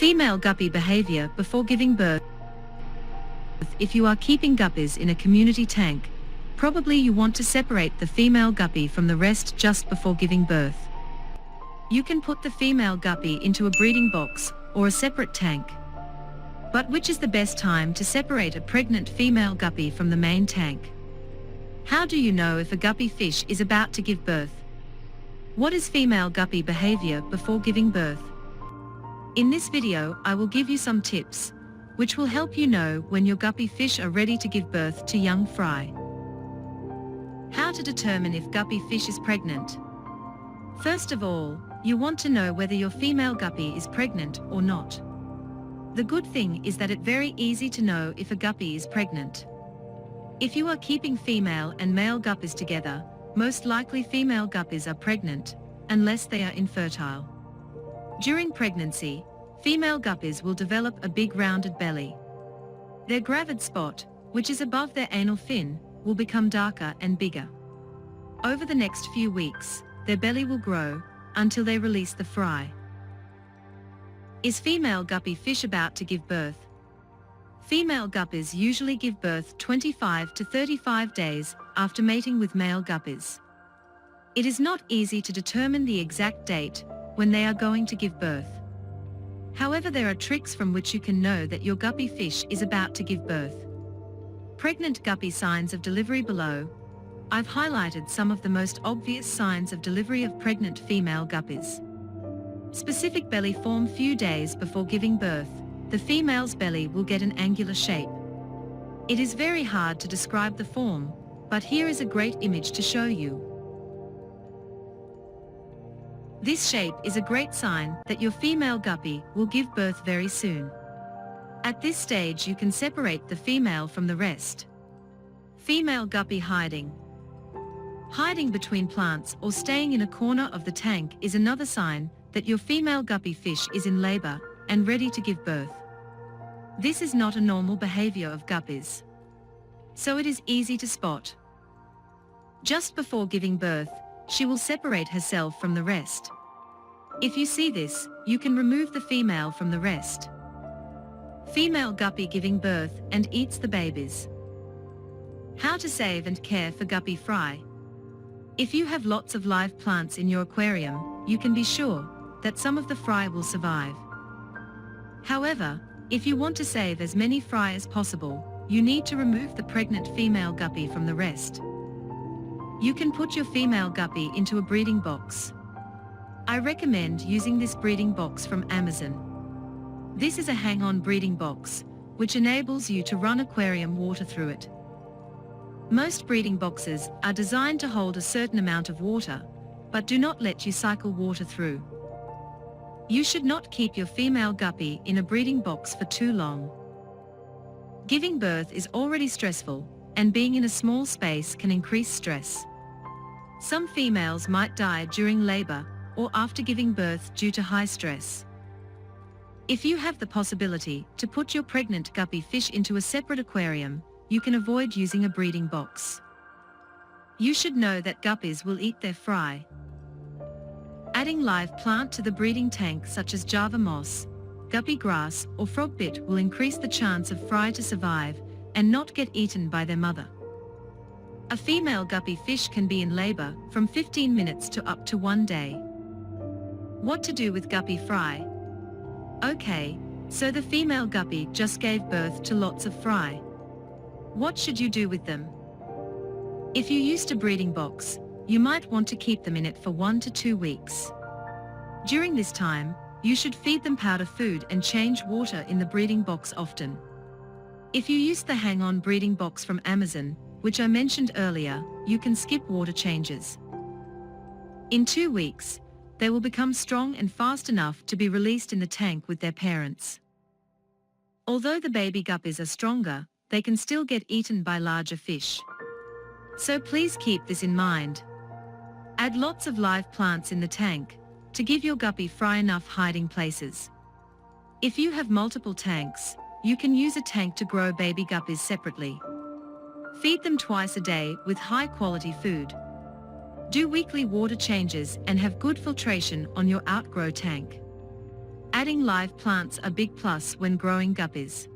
Female guppy behavior before giving birth. If you are keeping guppies in a community tank, probably you want to separate the female guppy from the rest just before giving birth. You can put the female guppy into a breeding box or a separate tank. But which is the best time to separate a pregnant female guppy from the main tank? How do you know if a guppy fish is about to give birth? What is female guppy behavior before giving birth? In this video, I will give you some tips, which will help you know when your guppy fish are ready to give birth to young fry. How to determine if guppy fish is pregnant. First of all, you want to know whether your female guppy is pregnant or not. The good thing is that it's very easy to know if a guppy is pregnant. If you are keeping female and male guppies together, most likely female guppies are pregnant, unless they are infertile. During pregnancy, female guppies will develop a big rounded belly. Their gravid spot, which is above their anal fin, will become darker and bigger. Over the next few weeks, their belly will grow, until they release the fry. Is female guppy fish about to give birth? Female guppies usually give birth 25 to 35 days after mating with male guppies. It is not easy to determine the exact date when they are going to give birth. However, there are tricks from which you can know that your guppy fish is about to give birth. Pregnant guppy signs of delivery below. I've highlighted some of the most obvious signs of delivery of pregnant female guppies. Specific belly form few days before giving birth. The female's belly will get an angular shape. It is very hard to describe the form, but here is a great image to show you. This shape is a great sign that your female guppy will give birth very soon. At this stage you can separate the female from the rest. Female guppy hiding. Hiding between plants or staying in a corner of the tank is another sign that your female guppy fish is in labor and ready to give birth. This is not a normal behavior of guppies, so it is easy to spot. Just before giving birth, she will separate herself from the rest. If you see this, you can remove the female from the rest. Female guppy giving birth and eats the babies. How to save and care for guppy fry. If you have lots of live plants in your aquarium, you can be sure that some of the fry will survive. However, if you want to save as many fry as possible, you need to remove the pregnant female guppy from the rest. You can put your female guppy into a breeding box. I recommend using this breeding box from Amazon. This is a hang-on breeding box, which enables you to run aquarium water through it. Most breeding boxes are designed to hold a certain amount of water, but do not let you cycle water through. You should not keep your female guppy in a breeding box for too long. Giving birth is already stressful, and being in a small space can increase stress. Some females might die during labor or after giving birth due to high stress. If you have the possibility to put your pregnant guppy fish into a separate aquarium, you can avoid using a breeding box. You should know that guppies will eat their fry. Adding live plant to the breeding tank such as Java moss, guppy grass or frogbit will increase the chance of fry to survive and not get eaten by their mother. A female guppy fish can be in labor from 15 minutes to up to 1 day. What to do with guppy fry? Okay, so the female guppy just gave birth to lots of fry. What should you do with them? If you used a breeding box, you might want to keep them in it for 1 to 2 weeks. During this time, you should feed them powder food and change water in the breeding box often. If you use the hang-on breeding box from Amazon, which I mentioned earlier, you can skip water changes. In 2 weeks, they will become strong and fast enough to be released in the tank with their parents. Although the baby guppies are stronger, they can still get eaten by larger fish. So please keep this in mind. Add lots of live plants in the tank to give your guppy fry enough hiding places. If you have multiple tanks, you can use a tank to grow baby guppies separately. Feed them twice a day with high-quality food. Do weekly water changes and have good filtration on your outgrow tank. Adding live plants a big plus when growing guppies.